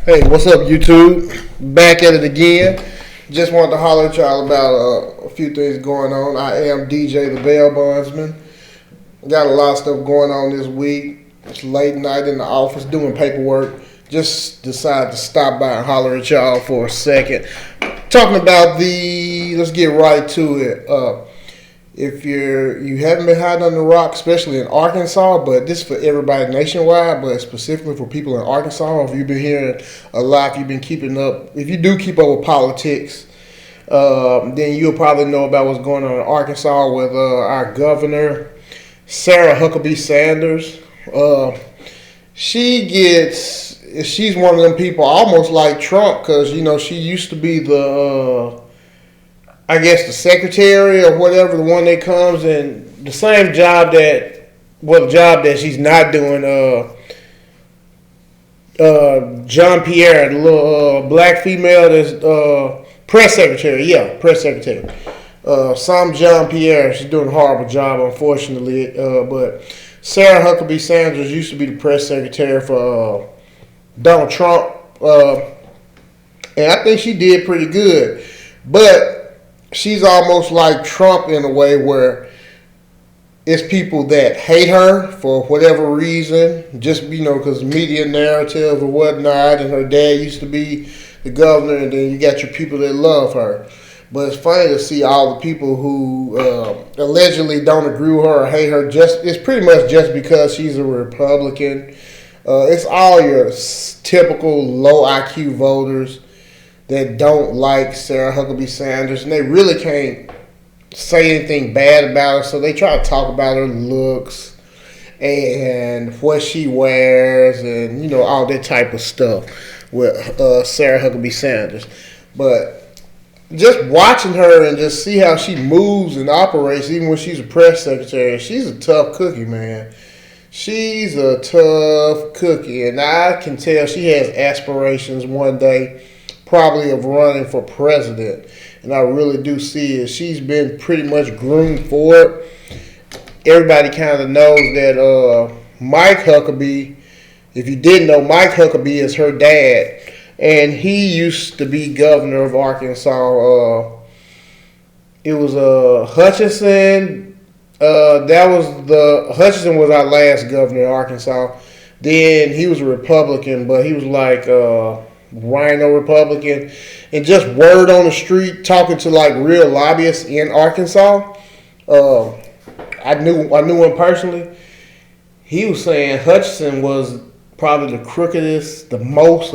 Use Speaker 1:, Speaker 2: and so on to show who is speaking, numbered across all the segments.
Speaker 1: Hey, what's up, YouTube? Back at it again. Just wanted to holler at y'all about a few things going on. I am DJ the Bail Bondsman. Got a lot of stuff going on this week. It's late night in the office doing paperwork. Just decided to stop by and holler at y'all for a second. Talking about let's get right to it. If you haven't been hiding under the rock, especially in Arkansas, but this is for everybody nationwide, but specifically for people in Arkansas, if you've been hearing a lot, if you've been keeping up, if you do keep up with politics, then you'll probably know about what's going on in Arkansas with our governor, Sarah Huckabee Sanders. She's one of them people almost like Trump, because, she used to be the secretary or whatever, the one that comes in the same job that she's not doing. John Pierre, the little black female that's press secretary. Yeah, press secretary. Some John Pierre, she's doing a horrible job, unfortunately. But Sarah Huckabee Sanders used to be the press secretary for Donald Trump. And I think she did pretty good. But she's almost like Trump in a way where it's people that hate her for whatever reason, just, because media narrative or whatnot, and her dad used to be the governor, and then you got your people that love her. But it's funny to see all the people who allegedly don't agree with her or hate her. It's pretty much just because she's a Republican. It's all your typical low IQ voters that don't like Sarah Huckabee Sanders, and they really can't say anything bad about her, so they try to talk about her looks and what she wears and, all that type of stuff with Sarah Huckabee Sanders. But just watching her and just see how she moves and operates, even when she's a press secretary, she's a tough cookie, man. She's a tough cookie, and I can tell she has aspirations one day probably of running for president, and I really do see it. She's been pretty much groomed for it. Everybody kind of knows that Mike Huckabee, if you didn't know, Mike Huckabee is her dad, and he used to be governor of Arkansas. It was Hutchinson. Hutchinson was our last governor of Arkansas. Then he was a Republican, but he was like Rhino Republican, and just word on the street, talking to like real lobbyists in Arkansas. I knew him personally. He was saying Hutchinson was probably the crookedest, the most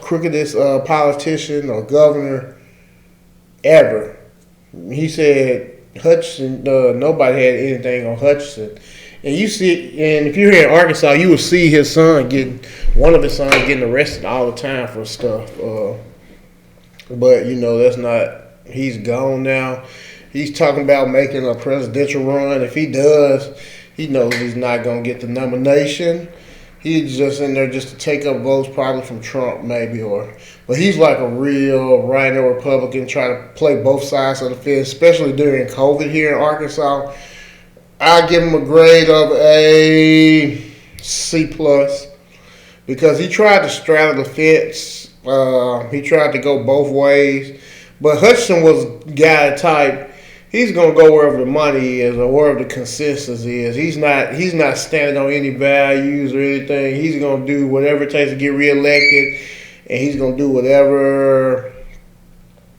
Speaker 1: crookedest politician or governor ever. He said Hutchinson, nobody had anything on Hutchinson. And you see, and if you're here in Arkansas, you will see one of his sons getting arrested all the time for stuff. But that's not. He's gone now. He's talking about making a presidential run. If he does, he knows he's not gonna get the nomination. He's just in there just to take up votes, probably from Trump, maybe, but he's like a real Rhino Republican, trying to play both sides of the fence, especially during COVID here in Arkansas. I give him a grade of a C+, because he tried to straddle the fence. He tried to go both ways. But Hutchinson was guy type. He's gonna go wherever the money is or wherever the consensus is. He's not standing on any values or anything. He's gonna do whatever it takes to get reelected, and he's gonna do whatever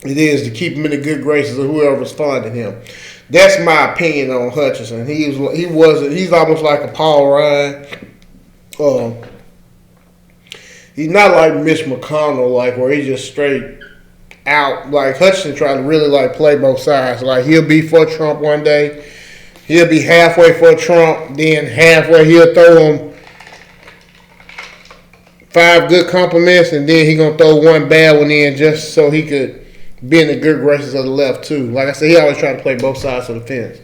Speaker 1: it is to keep him in the good graces of whoever's funding him. That's my opinion on Hutchinson. He's almost like a Paul Ryan. He's not like Mitch McConnell, like where he's just straight out. Like Hutchinson trying to really like play both sides. Like he'll be for Trump one day, he'll be halfway for Trump, then halfway he'll throw him 5 good compliments, and then he gonna throw one bad one in just so he could be in the good graces of the left too. Like I said, he always tried to play both sides of the fence.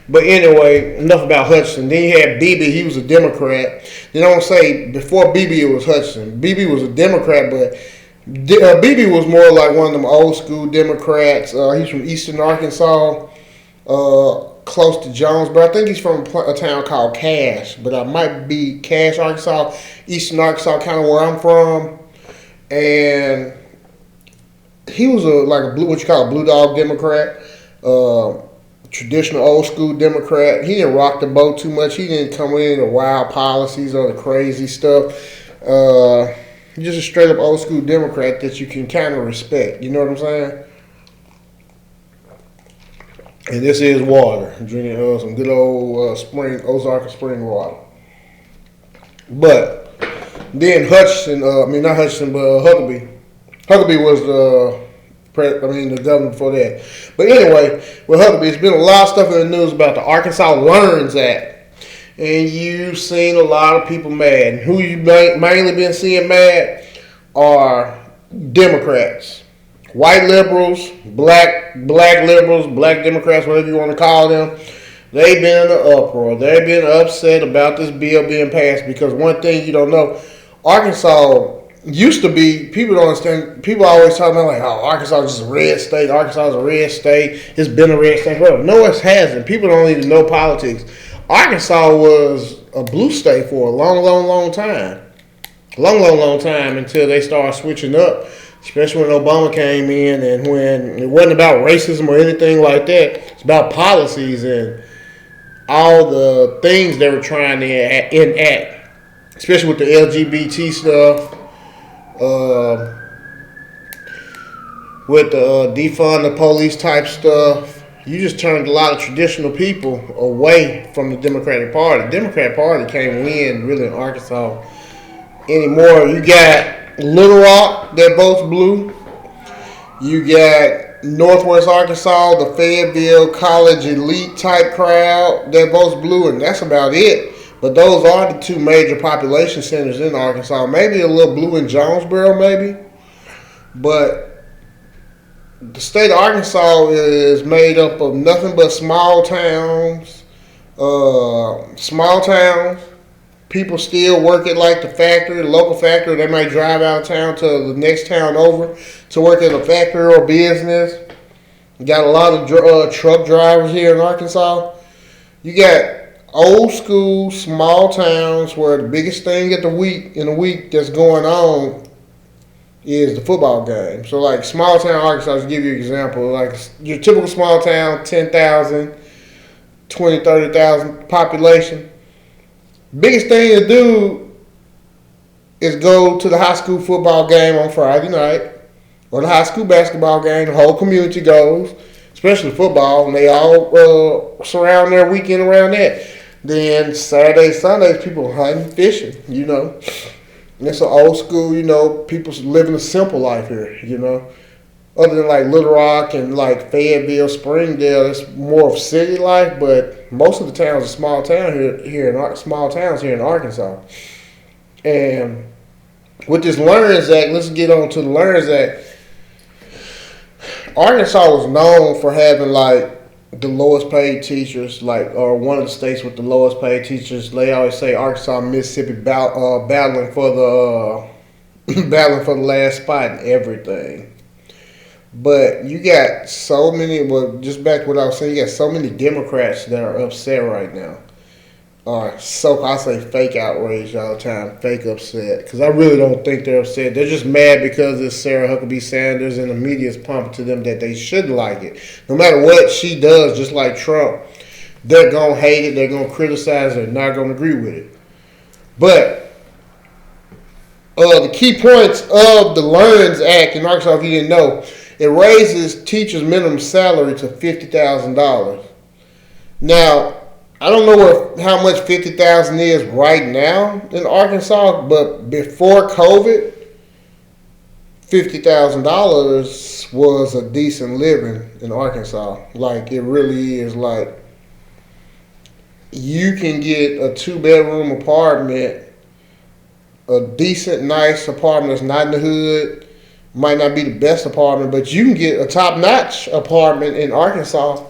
Speaker 1: But anyway, enough about Hutchinson. Then you had Beebe. He was a Democrat. They don't say before Beebe it was Hutchinson. Beebe was a Democrat, but Beebe was more like one of them old school Democrats. He's from Eastern Arkansas. close to Jonesboro. I think he's from a town called Cache, but I might be Cache, Arkansas, Eastern Arkansas, kind of where I'm from. And he was what you call a blue dog Democrat, traditional old school Democrat. He didn't rock the boat too much. He didn't come in the wild policies or the crazy stuff. He's just a straight up old school Democrat that you can kind of respect. You know what I'm saying? And this is water. I'm drinking some good old Ozark spring water. But then not Hutchinson, but Huckabee. Huckabee was the governor before that. But anyway, with Huckabee, there's been a lot of stuff in the news about the Arkansas Learns Act. And you've seen a lot of people mad. And who you mainly been seeing mad are Democrats. White liberals, black liberals, black Democrats, whatever you want to call them. They've been in an uproar. They've been upset about this bill being passed because one thing you don't know, Arkansas used to be, people don't understand, people always talk about Arkansas is just a red state, Arkansas is a red state, it's been a red state forever. No, it hasn't. People don't even know politics. Arkansas was a blue state for a long time. Long time until they started switching up, especially when Obama came in and when it wasn't about racism or anything like that. It's about policies and all the things they were trying to enact, especially with the LGBT stuff, with the defund the police type stuff. You just turned a lot of traditional people away from the Democratic Party. The Democratic Party can't win really in Arkansas anymore. You got Little Rock, they're both blue. You got Northwest Arkansas, the Fayetteville College elite type crowd, they're both blue, and that's about it. But those are the two major population centers in Arkansas. Maybe a little blue in Jonesboro, maybe. But the state of Arkansas is made up of nothing but small towns. People still work at like the factory, the local factory. They might drive out of town to the next town over to work at a factory or business. You got a lot of truck drivers here in Arkansas. You got old school, small towns where the biggest thing in the week that's going on is the football game. So like small town Arkansas, to give you an example, like your typical small town, 10,000, 20, 30,000 population. Biggest thing to do is go to the high school football game on Friday night or the high school basketball game. The whole community goes, especially football, and they all surround their weekend around that. Then Saturdays, Sundays, people hunting, fishing, And it's an old school, people living a simple life here, Other than like Little Rock and like Fayetteville, Springdale, it's more of city life, but most of the towns are small towns here in Arkansas. And with this Learns Act, let's get on to the Learns Act. Arkansas was known for having like the lowest paid teachers, or one of the states with the lowest paid teachers. They always say Arkansas and Mississippi battling for the last spot in everything. But you got so many. Well, just back to what I was saying, you got so many Democrats that are upset right now. I say fake outrage all the time, fake upset, because I really don't think they're upset. They're just mad because it's Sarah Huckabee Sanders and the media is pumping to them that they shouldn't like it. No matter what she does, just like Trump, they're going to hate it, they're going to criticize it, they're not going to agree with it. But the key points of the Learns Act in Arkansas, if you didn't know, it raises teachers' minimum salary to $50,000. Now, I don't know how much $50,000 is right now in Arkansas, but before COVID, $50,000 was a decent living in Arkansas. Like, it really is. Like, you can get a 2-bedroom apartment, a decent, nice apartment that's not in the hood. Might not be the best apartment, but you can get a top-notch apartment in Arkansas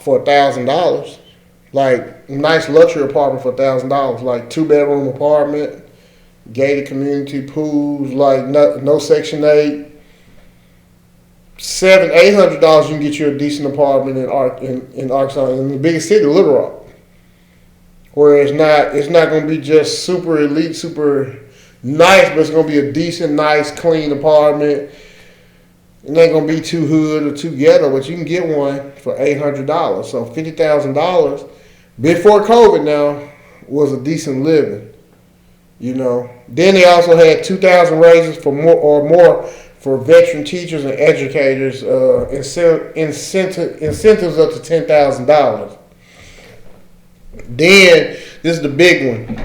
Speaker 1: for $1,000. Like, nice luxury apartment for $1,000. Like, 2-bedroom apartment, – gated community, pools, like no Section 8. You can get a 2-bedroom apartment for $1,000. Like, nice luxury apartment for $1,000. Like, 2-bedroom apartment, gated community, pools, like no Section 8. You can get a 2-bedroom apartment for $1,000. Like, nice luxury apartment for $1,000. Like, 2-bedroom apartment, gated community, pools, like no Section 8. $700-800, you can get you a decent apartment in Arkansas, in the biggest city, Little Rock, where it's not going to be just super elite, super nice, but it's going to be a decent, nice, clean apartment. It ain't going to be too hood or too ghetto, but you can get one for $800. So $50,000 before COVID now was a decent living. Then they also had 2,000 raises for more for veteran teachers and educators, incentives up to $10,000. Then this is the big one,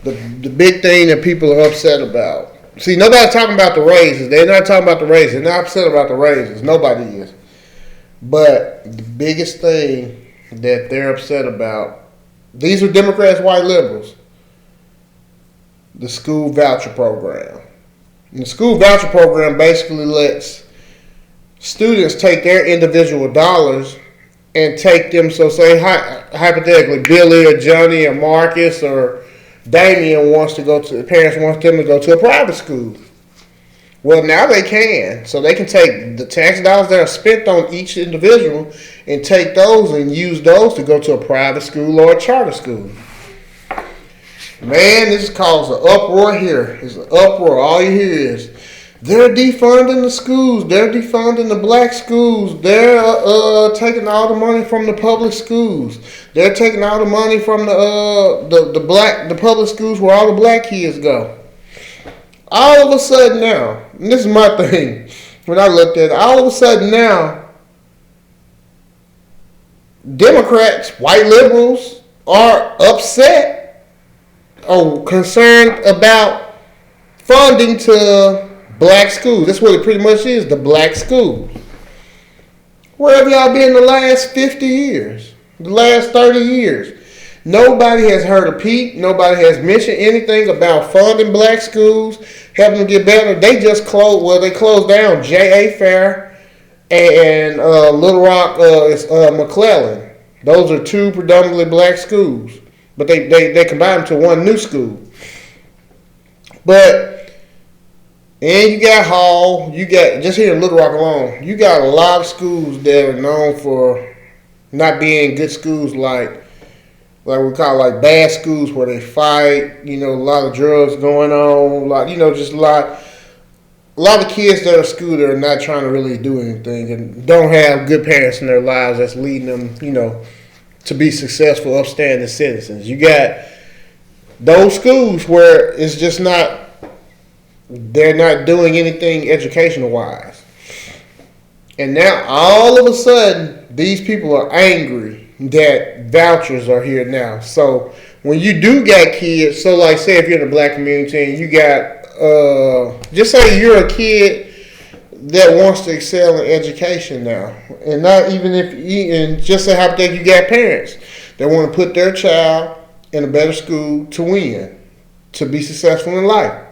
Speaker 1: the big thing that people are upset about. See, nobody's talking about the raises. They're not talking about the raises. They're not upset about the raises. Nobody is. But the biggest thing that they're upset about, these are Democrats, white liberals, the school voucher program. And the school voucher program basically lets students take their individual dollars and take them, so say hypothetically Billy or Johnny or Marcus or Damien the parents want them to go to a private school. Well, now they can. So they can take the tax dollars that are spent on each individual and take those and use those to go to a private school or a charter school. Man, this caused an uproar here. It's an uproar. All you hear is, they're defunding the schools. They're defunding the black schools. They're taking all the money from the public schools. They're taking all the money from the public schools where all the black kids go. All of a sudden now, and this is my thing, when I looked at it, all of a sudden now, Democrats, white liberals, are upset or concerned about funding to black schools. That's what it pretty much is, the black schools. Where have y'all been the last 50 years? The last 30 years? Nobody has heard a peep. Nobody has mentioned anything about funding black schools, helping them get better. They just closed down J.A. Fair and Little Rock McClellan. Those are two predominantly black schools. But they combined them to one new school. And you got Hall, just here in Little Rock alone, you got a lot of schools that are known for not being good schools, like we call like bad schools where they fight, a lot of drugs going on, just a lot of kids that are at school that are not trying to really do anything and don't have good parents in their lives that's leading them, to be successful, upstanding citizens. You got those schools where it's just they're not doing anything educational wise. And now all of a sudden, these people are angry that vouchers are here now. So when you do got kids, so like say if you're in the black community and you got, just say you're a kid that wants to excel in education now. And not even and just say hypothetically you got parents that want to put their child in a better school to win, to be successful in life.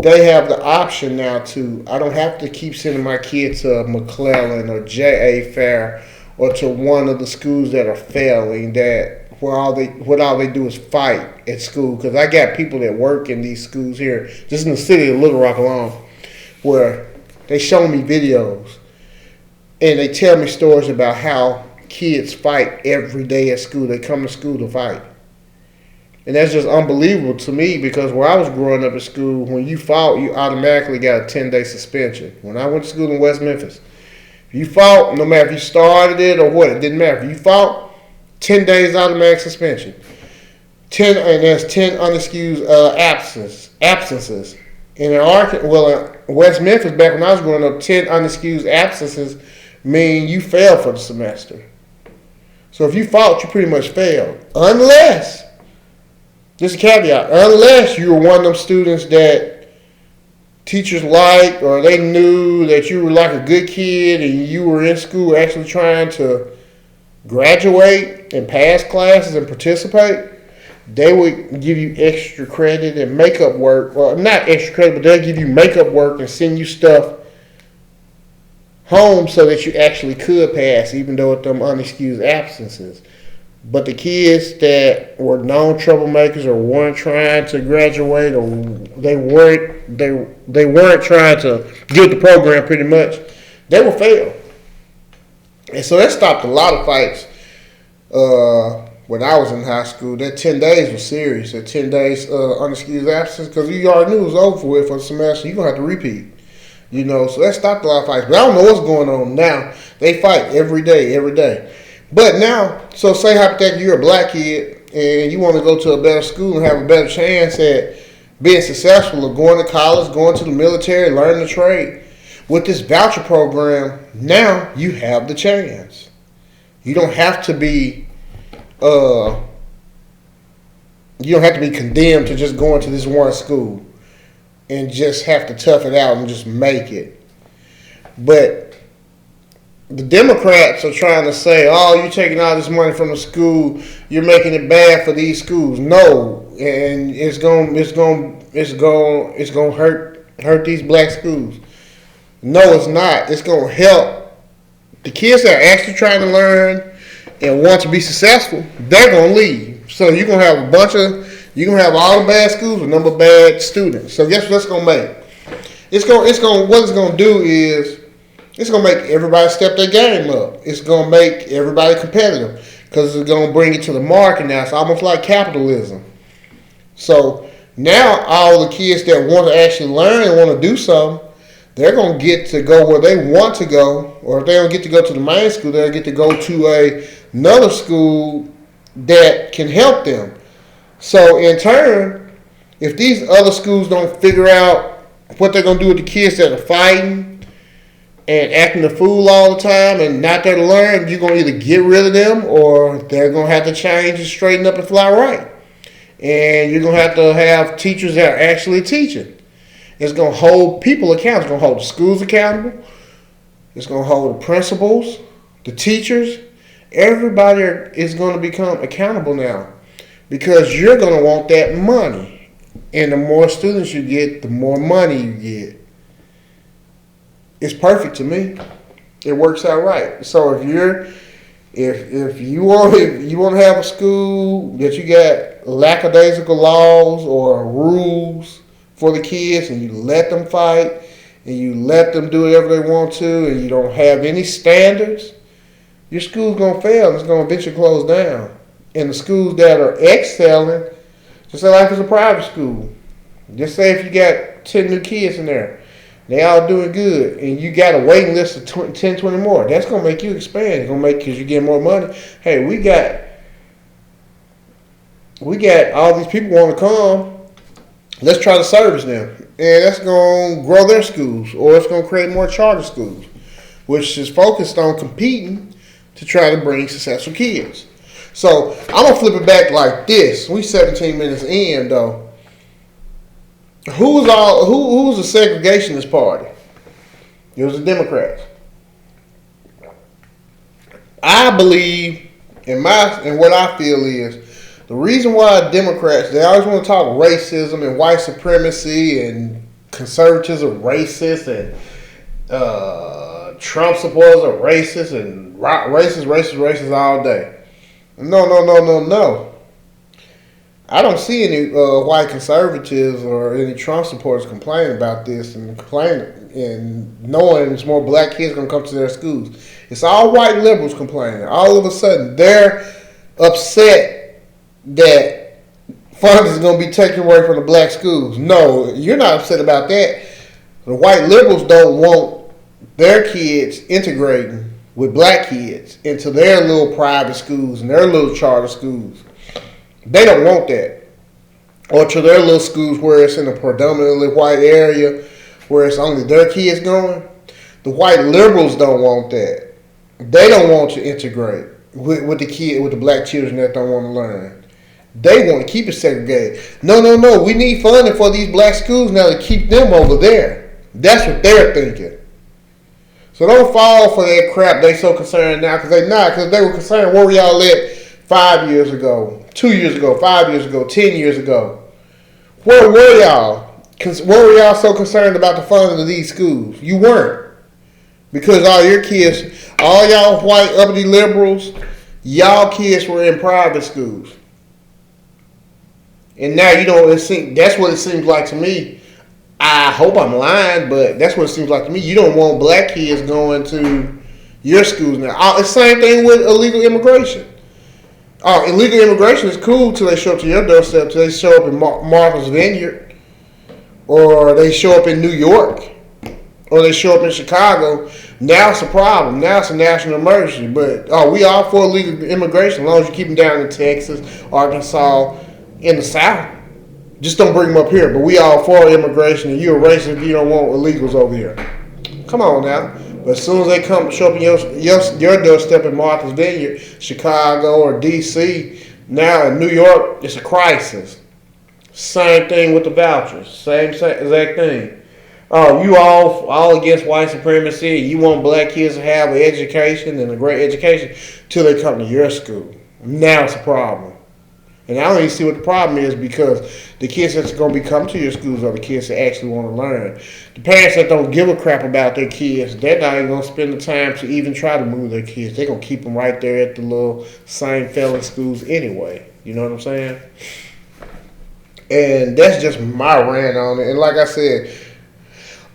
Speaker 1: They have the option now I don't have to keep sending my kids to McClellan or J.A. Fair or to one of the schools that are failing, where all they do is fight at school. Because I got people that work in these schools here, just in the city of Little Rock alone, where they show me videos and they tell me stories about how kids fight every day at school. They come to school to fight. And that's just unbelievable to me because where I was growing up at school, when you fought, you automatically got a 10-day suspension. When I went to school in West Memphis, if you fought, no matter if you started it or what, it didn't matter. If you fought, 10 days automatic suspension. And there's 10 unexcused absences. And in West Memphis, back when I was growing up, 10 unexcused absences mean you failed for the semester. So if you fought, you pretty much failed. Unless, just a caveat, unless you were one of them students that teachers liked or they knew that you were like a good kid and you were in school actually trying to graduate and pass classes and participate, they would give you extra credit and makeup work. Well, not extra credit, but they'll give you makeup work and send you stuff home so that you actually could pass, even though with them unexcused absences. But the kids that were known troublemakers or weren't trying to graduate or they weren't trying to get the program pretty much, they will fail. And so that stopped a lot of fights when I was in high school. That 10 days was serious. That 10 days unexcused absence, because you already knew it was over with for the semester. You're going to have to repeat. You know, so that stopped a lot of fights. But I don't know what's going on now. They fight every day, every day. But now, so say hypothetically you're a black kid and you want to go to a better school and have a better chance at being successful or going to college, going to the military, learning the trade. With this voucher program, now you have the chance. You don't have to be condemned to just going to this one school and just have to tough it out and just make it. But the Democrats are trying to say, "Oh, you're taking all this money from the school. You're making it bad for these schools." No, and it's going to hurt these black schools. No, it's not. It's going to help the kids that are actually trying to learn and want to be successful. They're going to leave. So you're going to have you're going to have all the bad schools with number of bad students. So guess what it's going to make? What it's going to do is it's going to make everybody step their game up. It's going to make everybody competitive because it's going to bring it to the market now. It's almost like capitalism. So now all the kids that want to actually learn and want to do something, they're going to get to go where they want to go, or if they don't get to go to the main school, they'll get to go to another school that can help them. So in turn, if these other schools don't figure out what they're going to do with the kids that are fighting and acting the fool all the time and not there to learn, you're going to either get rid of them or they're going to have to change and straighten up and fly right. And you're going to have teachers that are actually teaching. It's going to hold people accountable. It's going to hold the schools accountable. It's going to hold the principals, the teachers. Everybody is going to become accountable now because you're going to want that money. And the more students you get, the more money you get. It's perfect to me. It works out right. So if you want to have a school that you got lackadaisical laws or rules for the kids, and you let them fight, and you let them do whatever they want to, and you don't have any standards, your school's going to fail, and it's going to eventually close down. And the schools that are excelling, just say like it's a private school. Just say if you got 10 new kids in there, they all doing good, and you got a waiting list of 10, 20 more. That's going to make you expand. It's going to make, because you get more money. Hey, we got all these people want to come. Let's try to service them. And that's going to grow their schools, or it's going to create more charter schools, which is focused on competing to try to bring successful kids. So I'm going to flip it back like this. We 17 minutes in, though. Who's the segregationist party? It was the Democrats. I believe, and what I feel is, the reason why Democrats, they always want to talk racism and white supremacy and conservatism racist and Trump supporters are racist and racist all day. No. I don't see any white conservatives or any Trump supporters complaining about this and complaining and knowing there's more black kids going to come to their schools. It's all white liberals complaining. All of a sudden, they're upset that funds is going to be taken away from the black schools. No, you're not upset about that. The white liberals don't want their kids integrating with black kids into their little private schools and their little charter schools. They don't want that. Or to their little schools where it's in a predominantly white area where it's only their kids going. The white liberals don't want that. They don't want to integrate with the black children that don't want to learn. They want to keep it segregated. No. We need funding for these black schools now to keep them over there. That's what they're thinking. So don't fall for that crap. They so concerned now because they were concerned. Where were y'all at 5 years ago, 2 years ago, 5 years ago, 10 years ago? Where were y'all? Where were y'all so concerned about the funding of these schools? You weren't. Because all your kids, all y'all white uppity liberals, y'all kids were in private schools. And now that's what it seems like to me. I hope I'm lying, but that's what it seems like to me. You don't want black kids going to your schools now. It's the same thing with illegal immigration. Illegal immigration is cool till they show up to your doorstep, till they show up in Martha's Vineyard, or they show up in New York, or they show up in Chicago. Now it's a problem. Now it's a national emergency. But we all for illegal immigration as long as you keep them down in Texas, Arkansas, in the South. Just don't bring them up here. But we all for immigration, and you're a racist if you don't want illegals over here. Come on now. But as soon as they show up in your doorstep in Martha's Vineyard, Chicago or D.C., now in New York, it's a crisis. Same thing with the vouchers. Same exact thing. You all against white supremacy. You want black kids to have an education and a great education till they come to your school. Now it's a problem. And I don't even see what the problem is, because the kids that's going to be coming to your schools are the kids that actually want to learn. The parents that don't give a crap about their kids, they're not even going to spend the time to even try to move their kids. They're going to keep them right there at the little same felon schools anyway. You know what I'm saying? And that's just my rant on it. And like I said,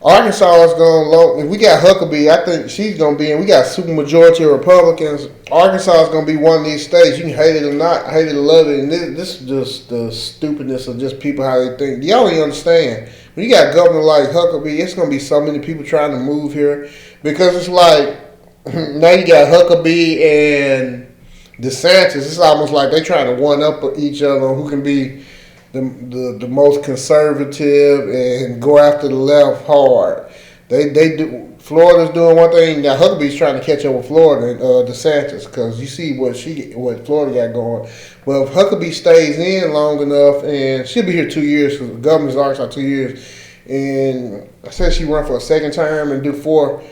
Speaker 1: Arkansas is going low. If we got Huckabee, I think she's going to be in. We got super majority of Republicans. Arkansas is going to be one of these states. You can hate it or not, hate it or love it. And this is just the stupidness of just people, how they think. Y'all don't understand. When you got a governor like Huckabee, it's going to be so many people trying to move here. Because it's like, now you got Huckabee and DeSantis. It's almost like they trying to one-up each other on who can be the most conservative and go after the left hard. They do. Florida's doing one thing now. Huckabee's trying to catch up with Florida and DeSantis, because you see what Florida got going. But if Huckabee stays in long enough, and she'll be here 2 years, because the governor's Arkansas 2 years, and I said she run for a second term and do 4.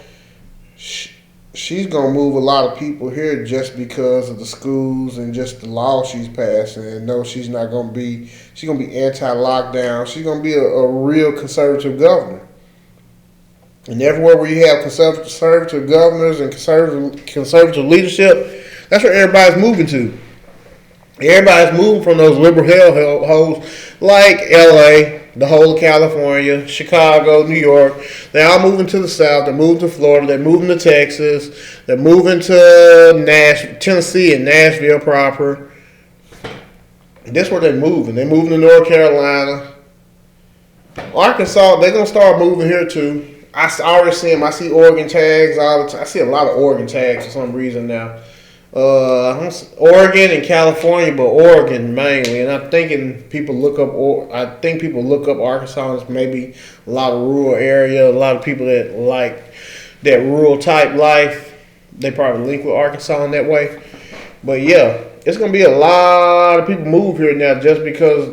Speaker 1: She's going to move a lot of people here just because of the schools and just the law she's passing. And no, she's not going to be, she's going to be anti-lockdown. She's going to be a real conservative governor. And everywhere where you have conservative governors and conservative leadership, that's where everybody's moving to. Everybody's moving from those liberal hellholes like L.A., the whole of California, Chicago, New York. They're all moving to the South. They're moving to Florida. They're moving to Texas. They're moving to Tennessee and Nashville proper. And that's where they're moving. They're moving to North Carolina. Arkansas, they're going to start moving here too. I already see them. I see Oregon tags all the time. I see a lot of Oregon tags for some reason now. Oregon and California, but Oregon mainly. And I'm thinking people look up Arkansas as maybe a lot of rural area. A lot of people that like that rural type life, they probably link with Arkansas in that way. But yeah, it's gonna be a lot of people move here now just because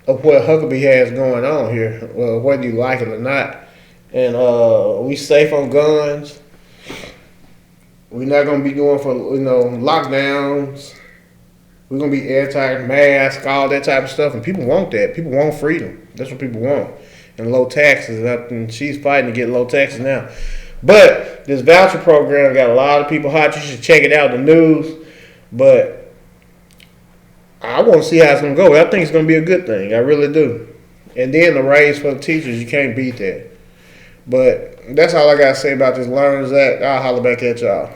Speaker 1: of what Huckabee has going on here, whether you like it or not. And we safe on guns. We're not going to be going for, lockdowns. We're going to be anti-mask, all that type of stuff. And people want that. People want freedom. That's what people want. And low taxes. And she's fighting to get low taxes now. But this voucher program got a lot of people hot. You should check it out, the news. But I want to see how it's going to go. I think it's going to be a good thing. I really do. And then the raise for the teachers, you can't beat that. But that's all I got to say about this Learners Act. I'll holler back at y'all.